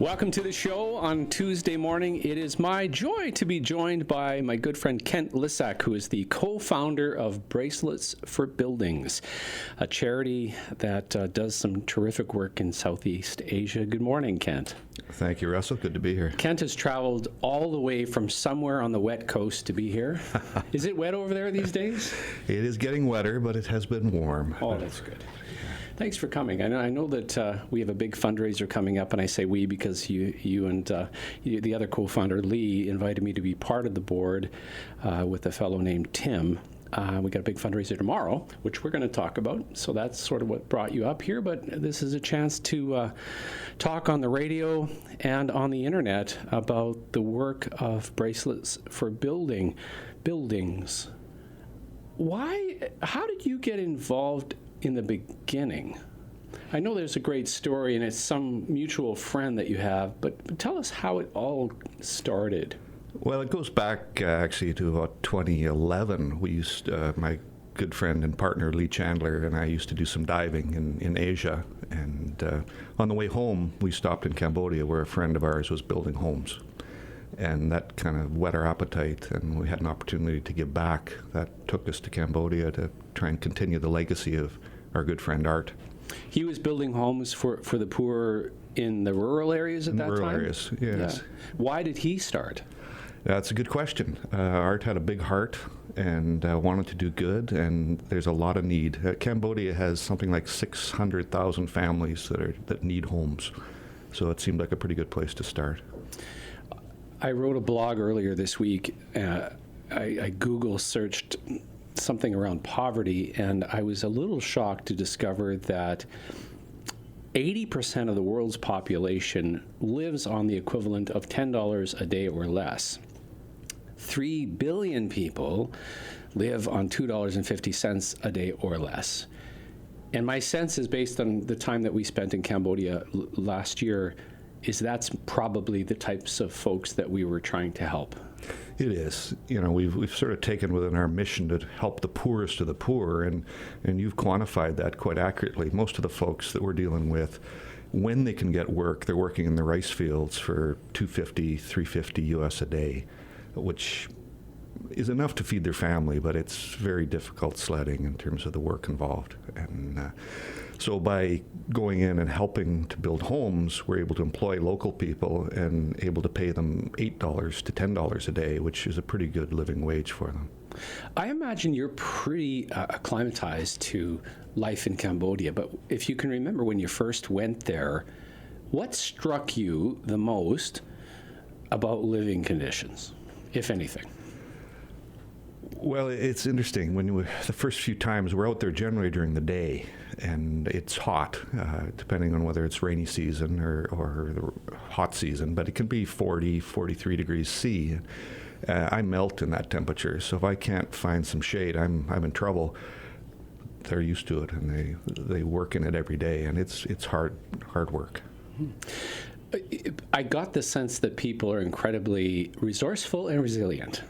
Welcome to the show on Tuesday morning. It is my joy to be joined by my good friend Kent Lissack, who is the co-founder of Bracelets for Buildings, a charity that does some terrific work in Southeast Asia. Good morning, Kent. Thank you, Russell. Good to be here. Kent has traveled all the way from somewhere on the wet coast to be here. Is it wet over there these days? It is getting wetter, but it has been warm. Oh, that's good. Thanks for coming. I know that we have a big fundraiser coming up, and I say we because you and the other co-founder, Lee, invited me to be part of the board with a fellow named Tim. We got a big fundraiser tomorrow, which we're going to talk about, so that's sort of what brought you up here, but this is a chance to talk on the radio and on the internet about the work of Bracelets for Buildings. How did you get involved in the beginning? I know there's a great story, and it's some mutual friend that you have, but tell us how it all started. Well, it goes back actually to about 2011. We used, my good friend and partner Lee Chandler and I used to do some diving in Asia, and on the way home we stopped in Cambodia where a friend of ours was building homes. And that kind of whet our appetite, and we had an opportunity to give back. That took us to Cambodia to try and continue the legacy of our good friend Art. He was building homes for the poor in the rural areas at that time? Rural areas, yes. Yeah. Why did he start? That's a good question. Art had a big heart and wanted to do good, and there's a lot of need. Cambodia has something like 600,000 families that need homes, so it seemed like a pretty good place to start. I wrote a blog earlier this week. I Google searched something around poverty, and I was a little shocked to discover that 80% of the world's population lives on the equivalent of $10 a day or less. 3 billion people live on $2.50 a day or less. And my sense is, based on the time that we spent in Cambodia last year, is that's probably the types of folks that we were trying to help. It is. You know, we've sort of taken within our mission to help the poorest of the poor, and you've quantified that quite accurately. Most of the folks that we're dealing with, when they can get work, they're working in the rice fields for $250, $350 US a day, which is enough to feed their family, but it's very difficult sledding in terms of the work involved. And so by going in and helping to build homes, we're able to employ local people and able to pay them $8 to $10 a day, which is a pretty good living wage for them. I imagine you're pretty acclimatized to life in Cambodia, but if you can remember when you first went there, what struck you the most about living conditions, if anything? Well, it's interesting. The first few times, we're out there generally during the day, and it's hot, depending on whether it's rainy season or the hot season, but it can be 40, 43 degrees C. I melt in that temperature, so if I can't find some shade, I'm in trouble. They're used to it, and they work in it every day, and it's hard work. I got the sense that people are incredibly resourceful and resilient.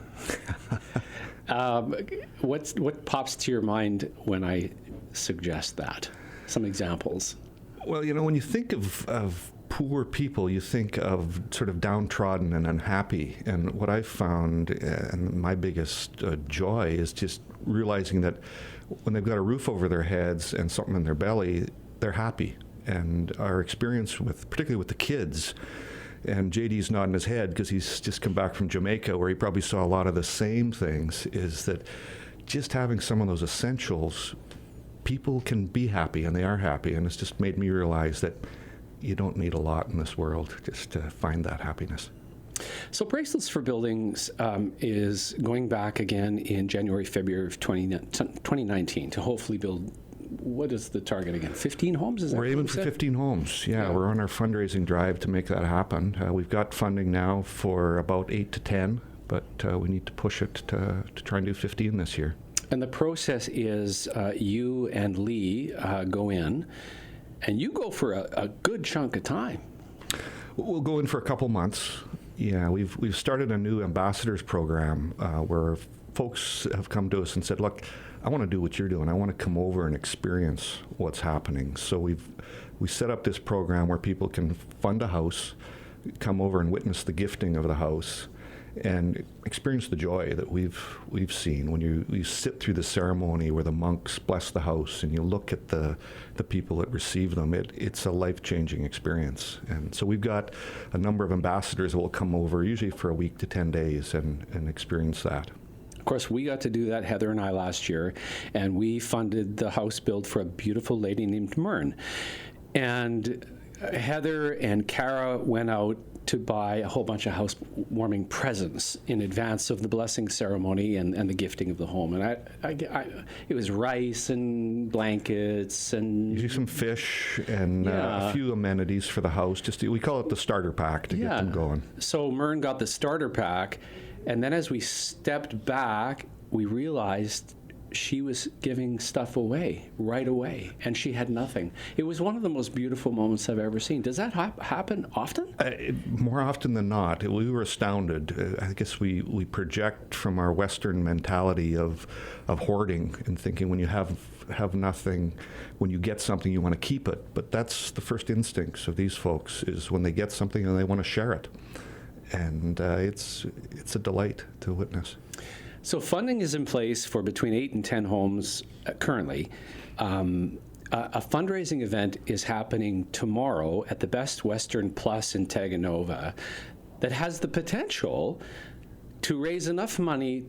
What pops to your mind when I suggest that? Some examples. Well, you know, when you think of poor people, you think of sort of downtrodden and unhappy. And what I've found, and my biggest joy, is just realizing that when they've got a roof over their heads and something in their belly, they're happy. And our experience particularly with the kids, and JD's nodding his head because he's just come back from Jamaica where he probably saw a lot of the same things, is that just having some of those essentials, people can be happy, and they are happy. And it's just made me realize that you don't need a lot in this world just to find that happiness. So Bracelets for Buildings is going back again in January, February of 2019 to hopefully build, what is the target again? 15 homes? Is that we're aiming for 15 homes. Yeah, we're on our fundraising drive to make that happen. We've got funding now for about 8 to 10, but we need to push it to try and do 15 this year. And the process is you and Lee go in, and you go for a good chunk of time. We'll go in for a couple months. Yeah, we've started a new ambassadors program where folks have come to us and said, look, I want to do what you're doing. I want to come over and experience what's happening. So we set up this program where people can fund a house, come over and witness the gifting of the house and experience the joy that we've seen when you sit through the ceremony where the monks bless the house and you look at the people that receive them. It's a life-changing experience. And so we've got a number of ambassadors that will come over, usually for a week to 10 days, and experience that. Of course, we got to do that, Heather and I, last year, and we funded the house build for a beautiful lady named Myrn. And Heather and Kara went out to buy a whole bunch of housewarming presents in advance of the blessing ceremony and the gifting of the home. And it was rice and blankets and usually some fish and a few amenities for the house. We call it the starter pack to get them going. So Myrn got the starter pack, and then as we stepped back, we realized she was giving stuff away right away, and she had nothing. It was one of the most beautiful moments I've ever seen. Does that happen often? More often than not. We were astounded. I guess we project from our Western mentality of hoarding and thinking when you have nothing, when you get something, you want to keep it. But that's the first instincts of these folks, is when they get something and they want to share it. And it's a delight to witness. So funding is in place for between 8 and 10 homes currently. A fundraising event is happening tomorrow at the Best Western Plus in Taganova that has the potential to raise enough money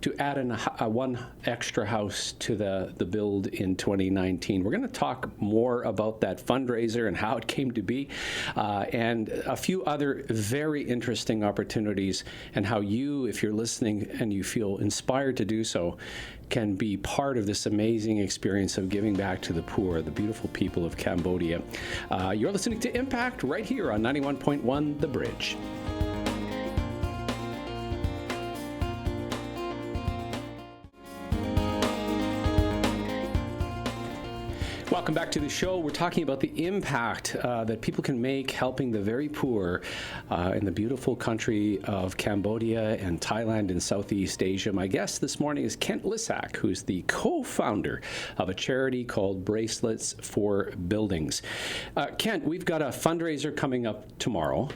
to add one extra house to the build in 2019. We're going to talk more about that fundraiser and how it came to be, and a few other very interesting opportunities, and how you, if you're listening and you feel inspired to do so, can be part of this amazing experience of giving back to the poor, the beautiful people of Cambodia. You're listening to Impact right here on 91.1 The Bridge. Welcome back to the show. We're talking about the impact that people can make helping the very poor in the beautiful country of Cambodia and Thailand and Southeast Asia. My guest this morning is Kent Lissack, who's the co-founder of a charity called Bracelets for Buildings. Kent, we've got a fundraiser coming up tomorrow.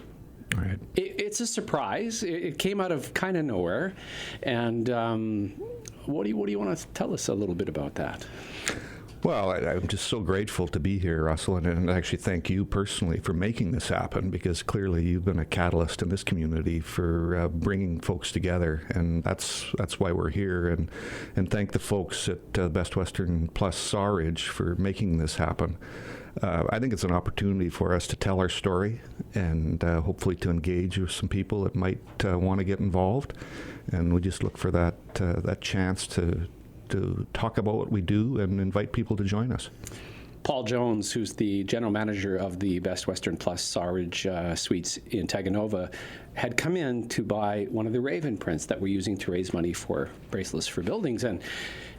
All right. It's a surprise. It came out of kind of nowhere. And what do you want to tell us a little bit about that? Well, I'm just so grateful to be here, Russell, and actually thank you personally for making this happen, because clearly you've been a catalyst in this community for bringing folks together, and that's why we're here. And thank the folks at Best Western Plus Sawridge for making this happen. I think it's an opportunity for us to tell our story and hopefully to engage with some people that might want to get involved, and we just look for that chance to talk about what we do and invite people to join us. Paul Jones, who's the general manager of the Best Western Plus Sawridge Suites in Taganova, had come in to buy one of the raven prints that we're using to raise money for Bracelets for Buildings. And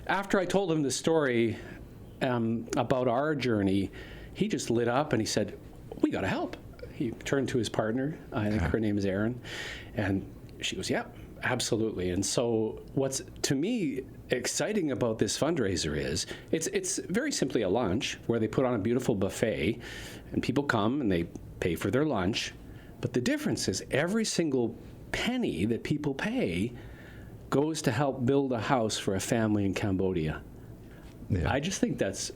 after I told him the story about our journey, he just lit up and he said, "We got to help." He turned to his partner, I think her name is Erin, and she goes, "Yeah, absolutely." And so what's, to me, exciting about this fundraiser is it's very simply a lunch where they put on a beautiful buffet and people come and they pay for their lunch. But the difference is every single penny that people pay goes to help build a house for a family in Cambodia. Yeah. I just think that's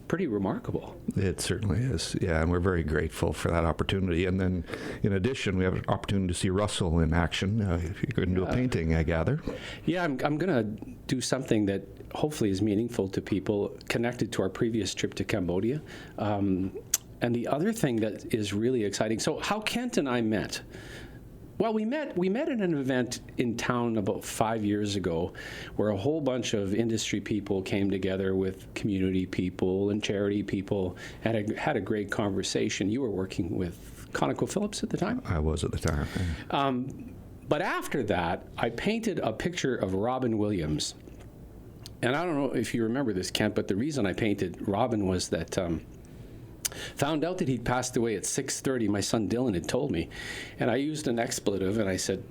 pretty remarkable. It certainly is, yeah, and we're very grateful for that opportunity. And then, in addition, we have an opportunity to see Russell in action. If you're going to do a painting, I gather. Yeah, I'm going to do something that hopefully is meaningful to people, connected to our previous trip to Cambodia. And the other thing that is really exciting, so how Kent and I met. Well, we met at an event in town about 5 years ago where a whole bunch of industry people came together with community people and charity people and had a great conversation. You were working with ConocoPhillips at the time? I was at the time. Yeah. But after that, I painted a picture of Robin Williams. And I don't know if you remember this, Kent, but the reason I painted Robin was that found out that he'd passed away at 6:30. My son Dylan had told me, and I used an expletive, and I said,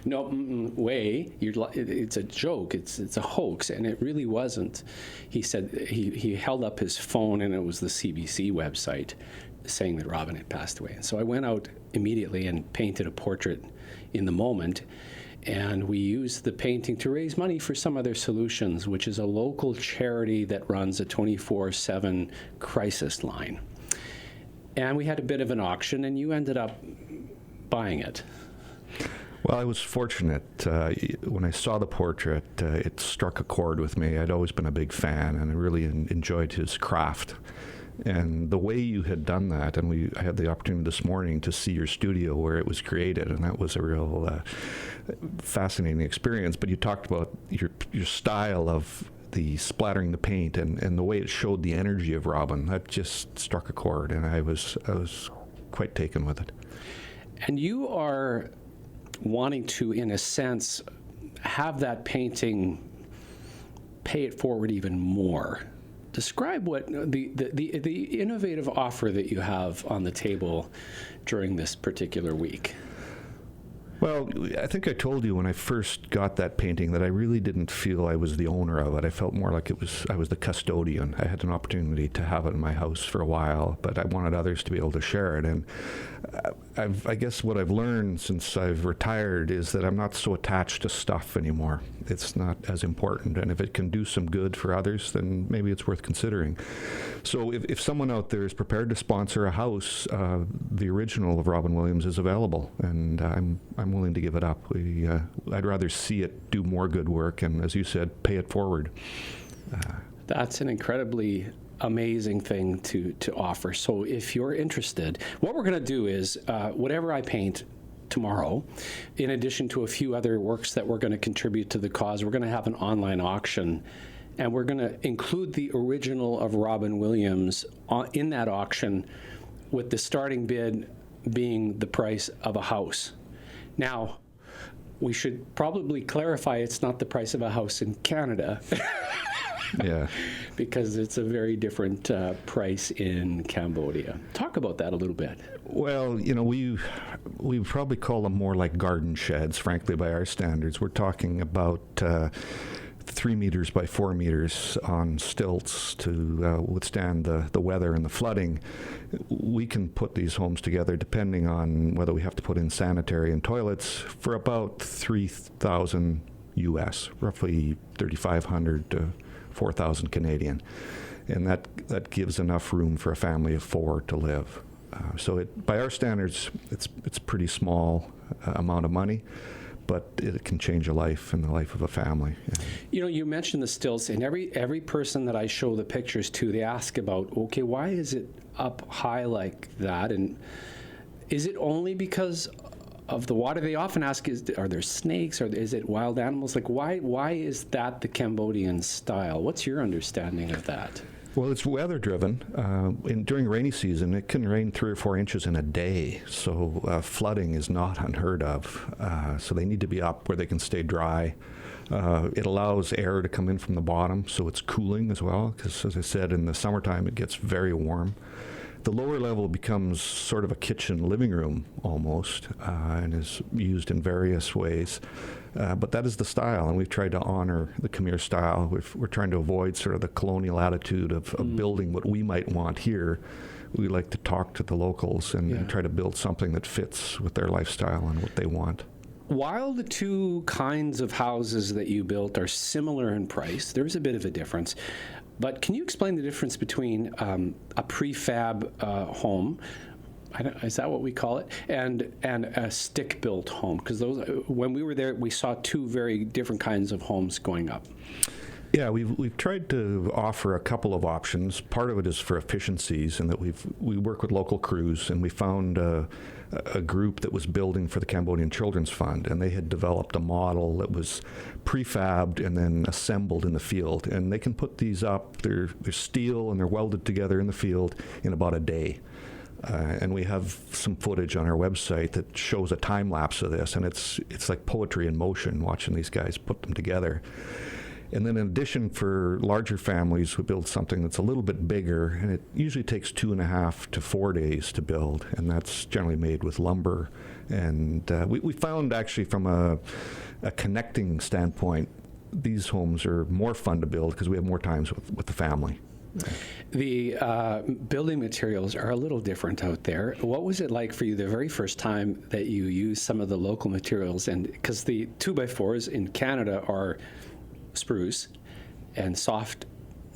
"No way! It's a joke. It's a hoax," and it really wasn't. He said he held up his phone, and it was the CBC website, saying that Robin had passed away. And so I went out immediately and painted a portrait in the moment. And we used the painting to raise money for Some Other Solutions, which is a local charity that runs a 24/7 crisis line. And we had a bit of an auction, and you ended up buying it. Well, I was fortunate. When I saw the portrait, it struck a chord with me. I'd always been a big fan, and I really enjoyed his craft. And the way you had done that, and I had the opportunity this morning to see your studio where it was created, and that was a real fascinating experience. But you talked about your style of the splattering the paint and the way it showed the energy of Robin. That just struck a chord, and I was quite taken with it. And you are wanting to, in a sense, have that painting pay it forward even more. Describe what the innovative offer that you have on the table during this particular week. Well, I think I told you when I first got that painting that I really didn't feel I was the owner of it. I felt more like I was the custodian. I had an opportunity to have it in my house for a while, but I wanted others to be able to share it. And I guess what I've learned since I've retired is that I'm not so attached to stuff anymore. It's not as important. And if it can do some good for others, then maybe it's worth considering. So if someone out there is prepared to sponsor a house, the original of Robin Williams is available, and I'm willing to give it up. I'd rather see it do more good work, and as you said, pay it forward. That's an incredibly amazing thing to offer. So if you're interested, what we're going to do is whatever I paint tomorrow, in addition to a few other works that we're going to contribute to the cause, we're going to have an online auction, and we're going to include the original of Robin Williams in that auction, with the starting bid being the price of a house. Now, we should probably clarify it's not the price of a house in Canada. Yeah. Because it's a very different price in Cambodia. Talk about that a little bit. Well, we probably call them more like garden sheds, frankly, by our standards. We're talking about 3 meters by 4 meters on stilts to withstand the weather and the flooding. We can put these homes together, depending on whether we have to put in sanitary and toilets, for about $3,000 US, roughly 3,500 to 4,000 Canadian. And that gives enough room for a family of 4 to live. So by our standards, it's pretty small amount of money, but it can change a life and the life of a family. Yeah. You mentioned the stilts, and every person that I show the pictures to, they ask about, okay, why is it up high like that? And is it only because of the water? They often ask, are there snakes, or is it wild animals? Like, why is that the Cambodian style? What's your understanding of that? Well, it's weather-driven. During rainy season, it can rain 3 or 4 inches in a day, so flooding is not unheard of. So they need to be up where they can stay dry. It allows air to come in from the bottom, so it's cooling as well, because, as I said, in the summertime, it gets very warm. The lower level becomes sort of a kitchen living room almost, and is used in various ways. But that is the style, and we've tried to honor the Khmer style. We're trying to avoid sort of the colonial attitude of building what we might want here. We like to talk to the locals and try to build something that fits with their lifestyle and what they want. While the two kinds of houses that you built are similar in price, there's a bit of a difference. But can you explain the difference between a prefab home, is that what we call it, and a stick-built home? Because when we were there, we saw two very different kinds of homes going up. Yeah, we've tried to offer a couple of options. Part of it is for efficiencies, and that we work with local crews, and we found a group that was building for the Cambodian Children's Fund, and they had developed a model that was prefabbed and then assembled in the field. And they can put these up. They're steel and they're welded together in the field in about a day. And we have some footage on our website that shows a time lapse of this, and it's like poetry in motion watching these guys put them together. And then in addition, for larger families, we build something that's a little bit bigger, and it usually takes 2.5 to 4 days to build, and that's generally made with lumber. And we found actually from a connecting standpoint, these homes are more fun to build because we have more times with the family. The building materials are a little different out there. What was it like for you the very first time that you used some of the local materials? And because the 2x4s in Canada are spruce and soft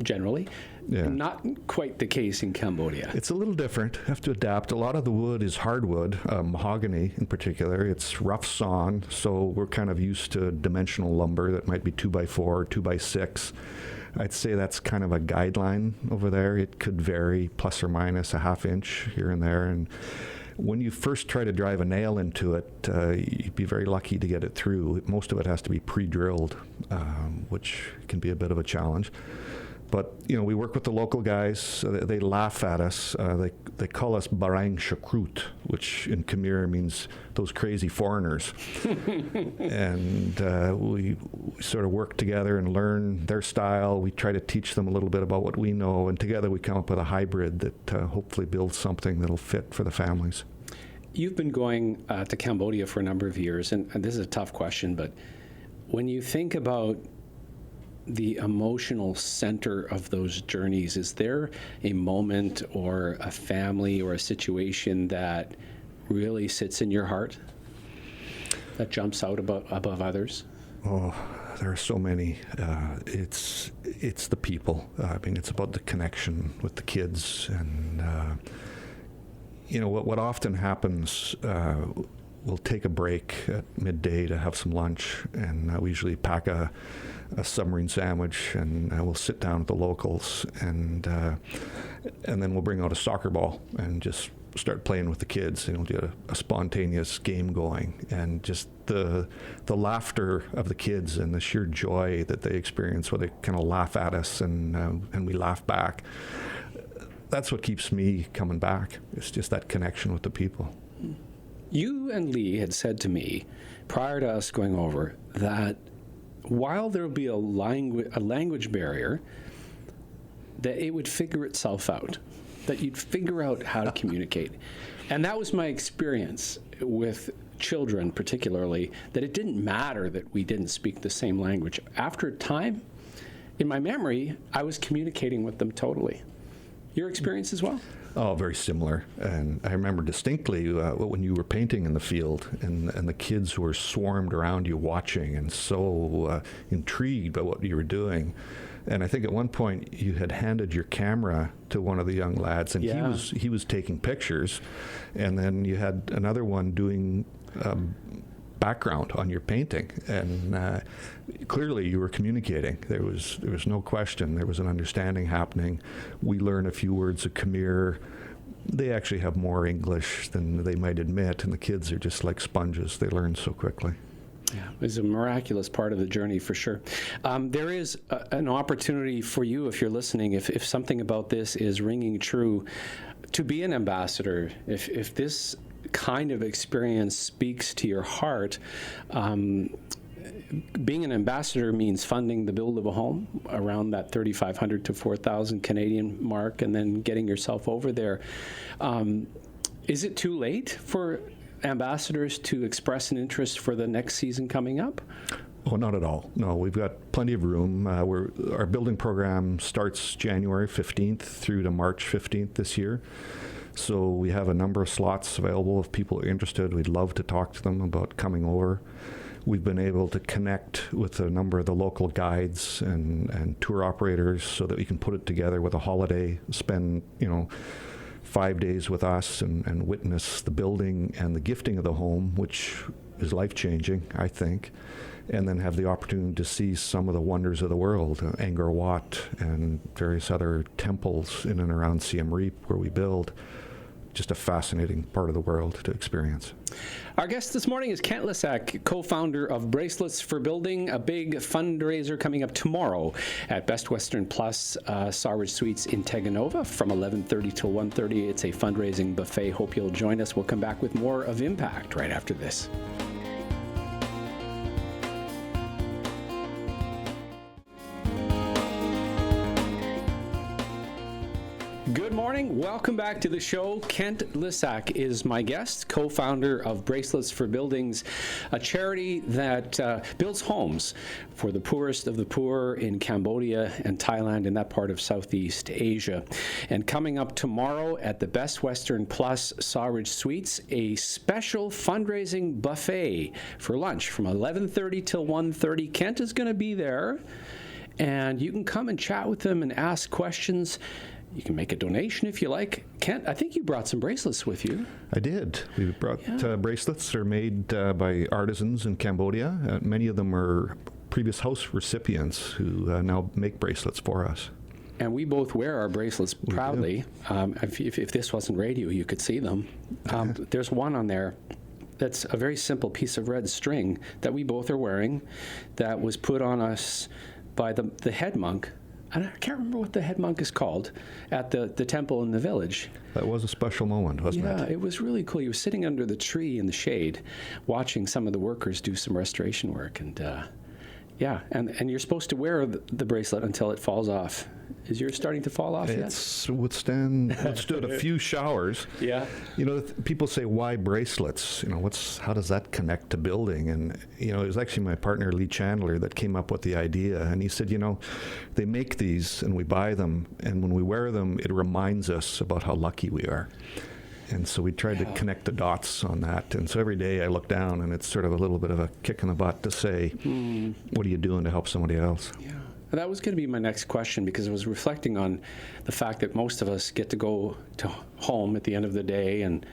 generally, not quite the case in Cambodia. It's a little different. Have to adapt. A lot of the wood is hardwood, mahogany in particular. It's rough sawn, so we're kind of used to dimensional lumber that might be 2x4 or 2x6. I'd say that's kind of a guideline over there. It could vary plus or minus a half inch here and there. And when you first try to drive a nail into it, you'd be very lucky to get it through. Most of it has to be pre-drilled, which can be a bit of a challenge. But, we work with the local guys. They laugh at us. They call us Barang Shakrut, which in Khmer means those crazy foreigners. And we sort of work together and learn their style. We try to teach them a little bit about what we know. And together we come up with a hybrid that hopefully builds something that'll fit for the families. You've been going to Cambodia for a number of years. And this is a tough question, but when you think about the emotional center of those journeys, is there a moment or a family or a situation that really sits in your heart that jumps out above others? Oh, there are so many. It's the people. It's about the connection with the kids, and what often happens. We'll take a break at midday to have some lunch, and we usually pack a submarine sandwich, and we'll sit down with the locals, and then we'll bring out a soccer ball and just start playing with the kids, and we'll get a spontaneous game going, and just the laughter of the kids and the sheer joy that they experience, where they kind of laugh at us and we laugh back. That's what keeps me coming back. It's just that connection with the people. You and Lee had said to me prior to us going over that while there will be a language barrier, that it would figure itself out, that you'd figure out how to communicate. And that was my experience with children particularly, that it didn't matter that we didn't speak the same language. After time, in my memory, I was communicating with them totally. Your experience as well? Oh, very similar. And I remember distinctly when you were painting in the field, and the kids were swarmed around you watching and so intrigued by what you were doing. And I think at one point you had handed your camera to one of the young lads, and he was taking pictures. And then you had another one doing background on your painting, and clearly you were communicating. There was no question. There was an understanding happening. We learn a few words of Khmer. They actually have more English than they might admit, and the kids are just like sponges. They learn so quickly. Yeah, it was a miraculous part of the journey for sure. There is an opportunity for you, if you're listening, if something about this is ringing true, to be an ambassador. If this kind of experience speaks to your heart, being an ambassador means funding the build of a home around that 3,500 to 4,000 Canadian mark, and then getting yourself over there. Is it too late for ambassadors to express an interest for the next season coming up? Oh, not at all. No, we've got plenty of room. Our building program starts January 15th through to March 15th this year. So we have a number of slots available. If people are interested, we'd love to talk to them about coming over. We've been able to connect with a number of the local guides and tour operators so that we can put it together with a holiday, spend 5 days with us and witness the building and the gifting of the home, which is life-changing, I think, and then have the opportunity to see some of the wonders of the world, Angkor Wat and various other temples in and around Siem Reap where we build. Just a fascinating part of the world to experience. Our guest this morning is Kent Lissack, co-founder of Bracelets for Building, a big fundraiser coming up tomorrow at Best Western Plus Sawridge Suites in Teganova from 11:30 till 1:30. It's a fundraising buffet. Hope you'll join us. We'll come back with more of Impact right after this. Good morning. Welcome back to the show. Kent Lissack is my guest, co-founder of Bracelets for Buildings, a charity that builds homes for the poorest of the poor in Cambodia and Thailand and that part of Southeast Asia. And coming up tomorrow at the Best Western Plus Sawridge Suites, a special fundraising buffet for lunch from 11:30 till 1:30. Kent is going to be there, and you can come and chat with him and ask questions. You can make a donation if you like. Kent, I think you brought some bracelets with you. I did. We brought bracelets. They're made by artisans in Cambodia. Many of them are previous house recipients who now make bracelets for us. And we both wear our bracelets proudly. If this wasn't radio, you could see them. There's one on there that's a very simple piece of red string that we both are wearing that was put on us by the head monk. And I can't remember what the head monk is called at the temple in the village. That was a special moment, wasn't it? Yeah, it was really cool. He was sitting under the tree in the shade, watching some of the workers do some restoration work. And and you're supposed to wear the bracelet until it falls off. Is yours starting to fall off yet? It's withstood a few showers. Yeah. You know, people say, why bracelets? You know, how does that connect to building? And, you know, it was actually my partner, Lee Chandler, that came up with the idea. And he said, you know, they make these and we buy them. And when we wear them, it reminds us about how lucky we are. And so we tried to connect the dots on that. And so every day I look down and it's sort of a little bit of a kick in the butt to say, what are you doing to help somebody else? Yeah. That was going to be my next question, because I was reflecting on the fact that most of us get to go to home at the end of the day and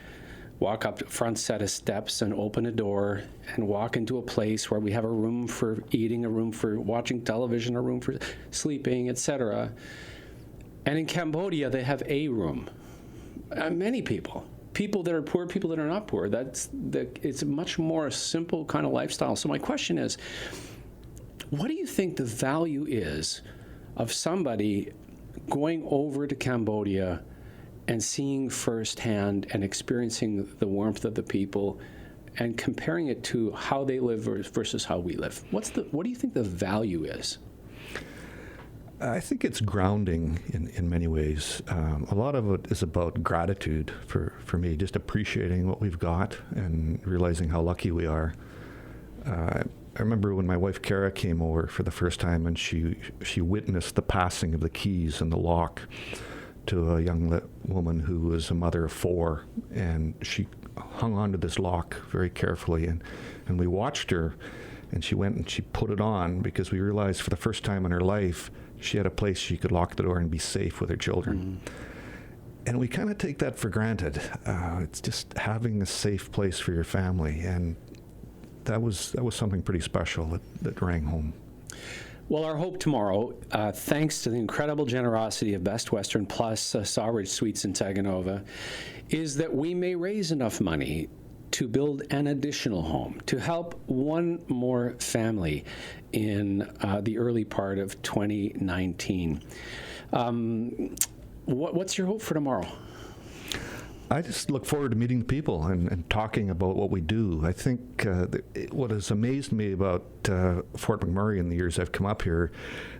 walk up the front set of steps and open a door and walk into a place where we have a room for eating, a room for watching television, a room for sleeping, etc. And in Cambodia, they have a room. Many people that are poor, people that are not poor. It's a much more simple kind of lifestyle. So my question is, what do you think the value is of somebody going over to Cambodia and seeing firsthand and experiencing the warmth of the people and comparing it to how they live versus how we live? What do you think the value is? I think it's grounding in many ways. A lot of it is about gratitude for me, just appreciating what we've got and realizing how lucky we are. I remember when my wife Kara came over for the first time, and she witnessed the passing of the keys in the lock to a young woman who was a mother of 4, and she hung onto this lock very carefully, and we watched her, and she went and she put it on because we realized for the first time in her life she had a place she could lock the door and be safe with her children. And we kind of take that for granted. It's just having a safe place for your family, and that was something pretty special that rang home. Well, our hope tomorrow, thanks to the incredible generosity of Best Western Plus Sawridge Suites in Taganova, is that we may raise enough money to build an additional home, to help one more family in the early part of 2019. What's your hope for tomorrow? I just look forward to meeting the people and talking about what we do. I think what has amazed me about Fort McMurray in the years I've come up here,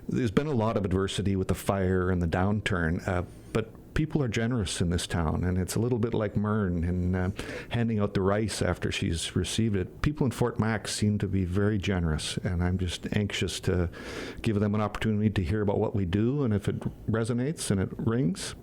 there's been a lot of adversity with the fire and the downturn, but people are generous in this town, and it's a little bit like Mern and handing out the rice after she's received it. People in Fort Mac seem to be very generous, and I'm just anxious to give them an opportunity to hear about what we do, and if it resonates and it rings,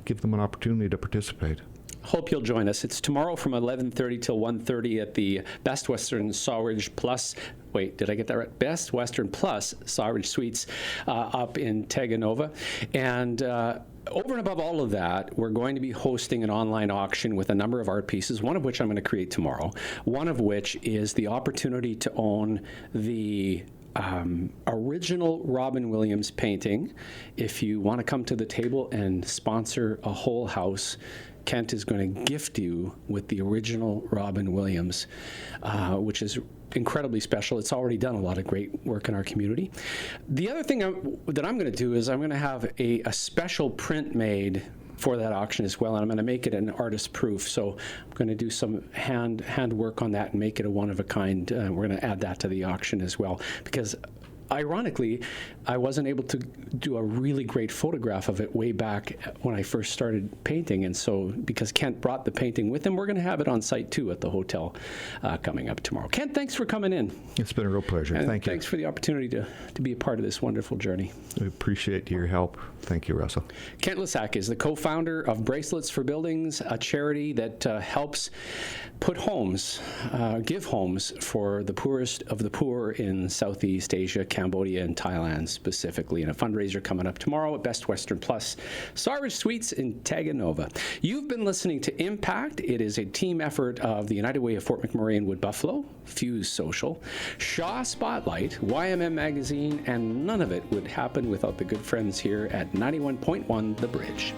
give them an opportunity to participate. Hope you'll join us. It's tomorrow from 11:30 till 1:30 at the Best Western Sawridge Plus. Wait, did I get that right? Best Western Plus Sawridge Suites up in Taganova. And over and above all of that, we're going to be hosting an online auction with a number of art pieces, one of which I'm going to create tomorrow, one of which is the opportunity to own the original Robin Williams painting. If you want to come to the table and sponsor a whole house, Kent is going to gift you with the original Robin Williams, which is incredibly special. It's already done a lot of great work in our community. The other thing that I'm going to do is I'm going to have a special print made for that auction as well, and I'm going to make it an artist proof. So I'm going to do some hand work on that and make it a one of a kind. We're going to add that to the auction as well, because ironically, I wasn't able to do a really great photograph of it way back when I first started painting. And so, because Kent brought the painting with him, we're going to have it on site too at the hotel coming up tomorrow. Kent, thanks for coming in. It's been a real pleasure. And Thank you. Thanks for the opportunity to be a part of this wonderful journey. We appreciate your help. Thank you, Russell. Kent Lissack is the co-founder of Bracelets for Buildings, a charity that helps put homes, give homes for the poorest of the poor in Southeast Asia, Cambodia, and Thailand specifically. And a fundraiser coming up tomorrow at Best Western Plus, Sarge Suites in Taganova. You've been listening to Impact. It is a team effort of the United Way of Fort McMurray and Wood Buffalo, Fuse Social, Shaw Spotlight, YMM Magazine, and none of it would happen without the good friends here at 91.1 The Bridge.